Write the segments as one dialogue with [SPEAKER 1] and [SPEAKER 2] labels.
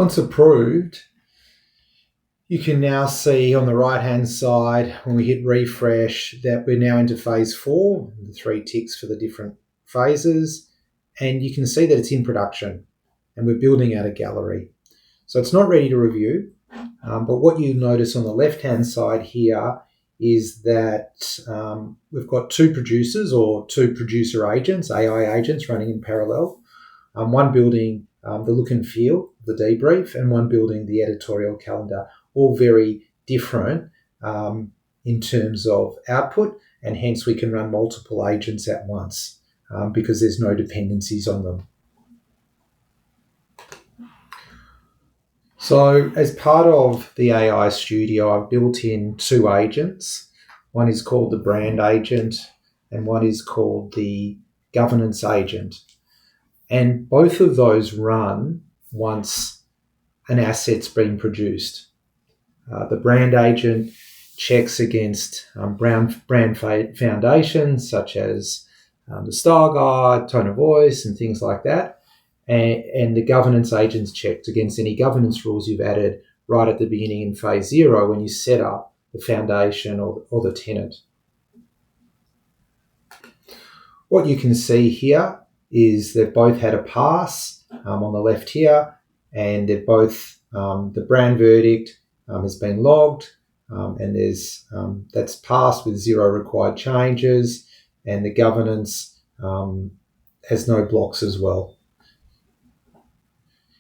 [SPEAKER 1] Once approved, you can now see on the right-hand side when we hit refresh that we're now into phase 4, the 3 ticks for the different phases, and you can see that it's in production and we're building out a gallery. So it's not ready to review, but what you notice on the left-hand side here is that we've got 2 producers or 2 producer agents, AI agents running in parallel, one building the look and feel, the debrief, and one building the editorial calendar, all very different in terms of output, and hence we can run multiple agents at once because there's no dependencies on them. So as part of the AI Studio, I've built in 2 agents. One is called the brand agent and one is called the governance agent. And both of those run once an asset's been produced. The brand agent checks against brand foundations such as the style guide, tone of voice, and things like that. And the governance agent's checked against any governance rules you've added right at the beginning in phase 0 when you set up the foundation or the tenant. What you can see here is they've both had a pass on the left here, and they've both, the brand verdict has been logged, and there's that's passed with 0 required changes, and the governance has no blocks as well.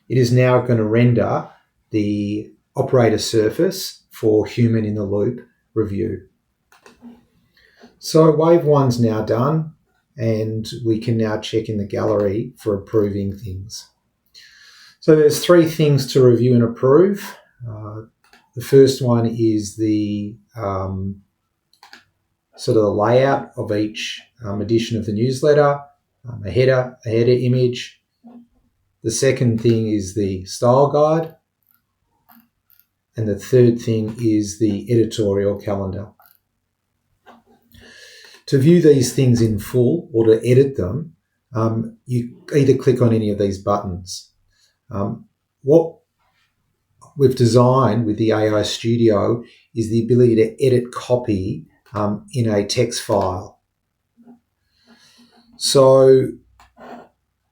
[SPEAKER 1] It is now going to render the operator surface for human in the loop review. So wave 1's now done, and we can now check in the gallery for approving things. So there's 3 things to review and approve. The first one is the sort of the layout of each edition of the newsletter, a header image. The second thing is the style guide. And the third thing is the editorial calendar. To view these things in full or to edit them, you either click on any of these buttons. What we've designed with the AI Studio is the ability to edit copy in a text file. So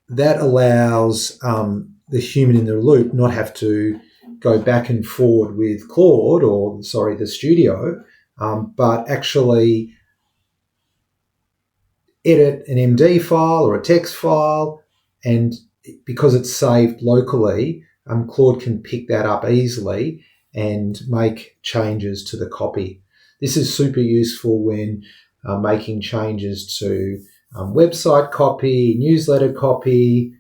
[SPEAKER 1] that allows the human in the loop not have to go back and forward with Claude the Studio, but actually edit an MD file or a text file, and because it's saved locally, Claude can pick that up easily and make changes to the copy. This is super useful when making changes to website copy, newsletter copy,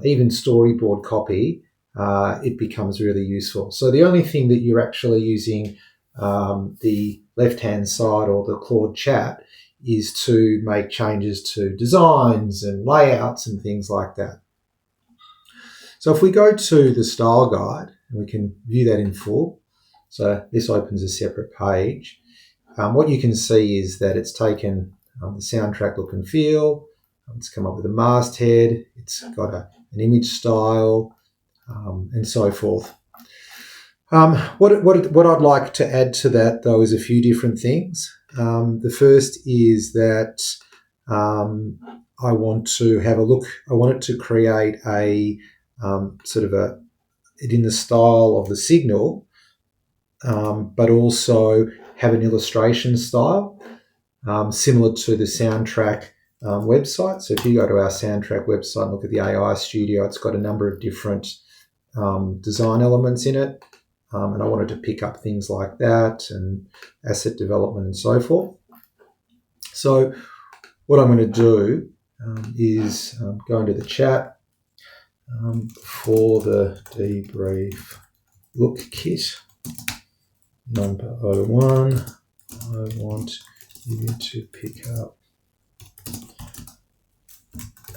[SPEAKER 1] even storyboard copy. It becomes really useful. So the only thing that you're actually using the left-hand side or the Claude chat is to make changes to designs and layouts and things like that. So if we go to the style guide, we can view that in full. So this opens a separate page. What you can see is that it's taken the Soundtrak look and feel. It's come up with a masthead. It's got an image style, and so forth. What I'd like to add to that, though, is a few different things. The first is that I want to have a look. I want it to create a it in the style of the Signal, but also have an illustration style similar to the Soundtrak website. So if you go to our Soundtrak website and look at the AI Studio, it's got a number of different design elements in it. And I wanted to pick up things like that and asset development and so forth. So what I'm going to do is go into the chat for the debrief look kit number 01. I want you to pick up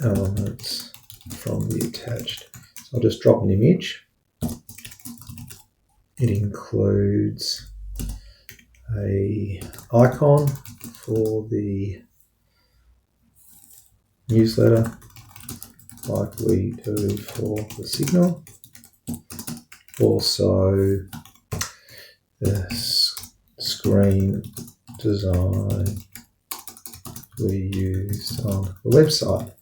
[SPEAKER 1] elements from the attached. So I'll just drop an image. It includes a icon for the newsletter like we do for the Signal. also the screen design we used on the website.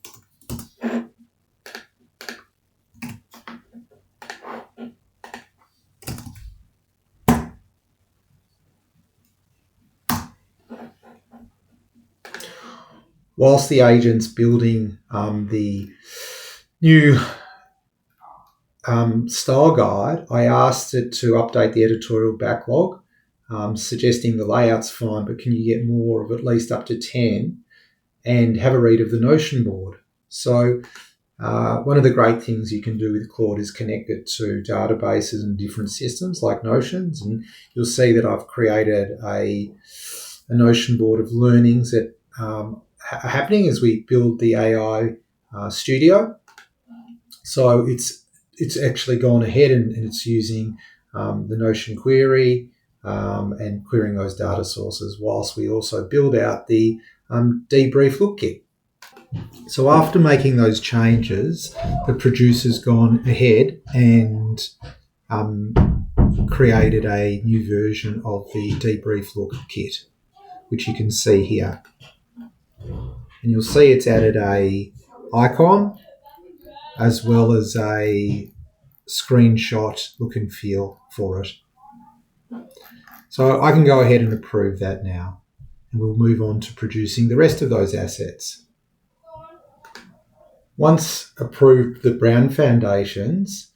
[SPEAKER 1] Whilst the agent's building the new style guide, I asked it to update the editorial backlog, suggesting the layout's fine, but can you get more of at least up to 10, and have a read of the Notion board. So one of the great things you can do with Claude is connect it to databases and different systems like Notions, and you'll see that I've created a Notion board of learnings that are happening as we build the AI studio. So it's actually gone ahead and it's using the Notion query and querying those data sources whilst we also build out the debrief look kit. So after making those changes, the producer's gone ahead and created a new version of the debrief look kit, which you can see here. And you'll see it's added a icon as well as a screenshot look and feel for it. So I can go ahead and approve that now. And we'll move on to producing the rest of those assets. Once approved the brown foundations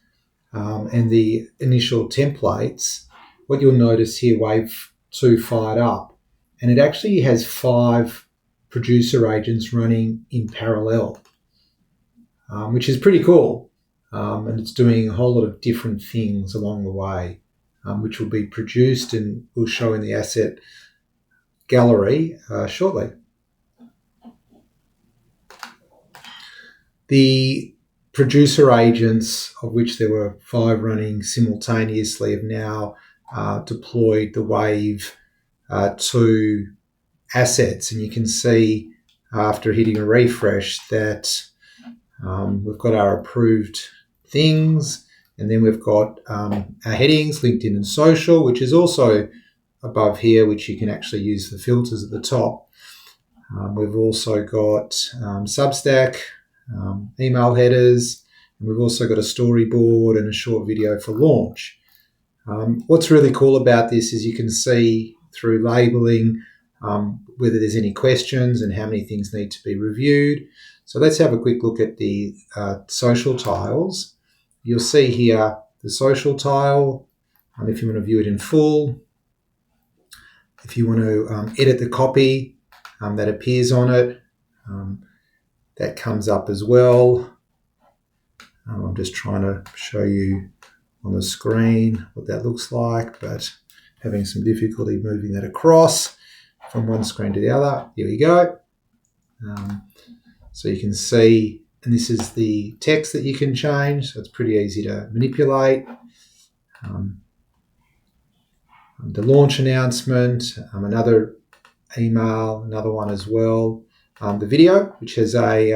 [SPEAKER 1] and the initial templates, what you'll notice here, Wave 2 fired up, and it actually has 5 producer agents running in parallel, which is pretty cool. And it's doing a whole lot of different things along the way, which will be produced and will show in the asset gallery shortly. The producer agents, of which there were 5 running simultaneously, have now deployed the Wave 2 assets. And you can see after hitting a refresh that we've got our approved things, and then we've got our headings, LinkedIn and social, which is also above here, which you can actually use the filters at the top. We've also got Substack, email headers, and we've also got a storyboard and a short video for launch. What's really cool about this is you can see through labeling whether there's any questions and how many things need to be reviewed. So let's have a quick look at the social tiles. You'll see here the social tile, if you want to view it in full. If you want to edit the copy that appears on it, that comes up as well. I'm just trying to show you on the screen what that looks like, but having some difficulty moving that across from one screen to the other. Here we go. So you can see, and this is the text that you can change, so it's pretty easy to manipulate. The launch announcement, another email, another one as well. The video, which has a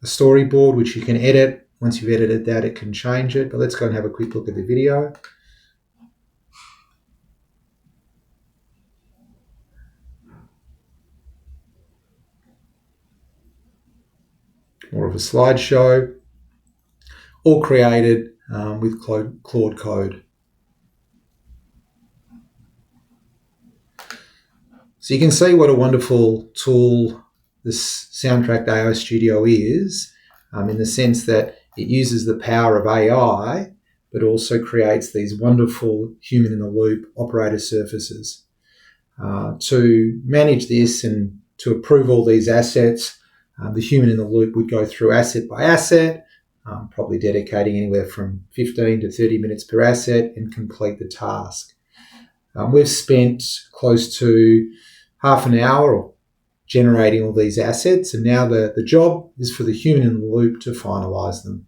[SPEAKER 1] storyboard, which you can edit. Once you've edited that, it can change it. But let's go and have a quick look at the video. More of a slideshow, all created with Claude Code. So you can see what a wonderful tool this Soundtrak AI Studio is, in the sense that it uses the power of AI, but also creates these wonderful human-in-the-loop operator surfaces. To manage this and to approve all these assets, the human-in-the-loop would go through asset by asset, probably dedicating anywhere from 15 to 30 minutes per asset and complete the task. We've spent close to half an hour generating all these assets, and now the job is for the human in the loop to finalise them.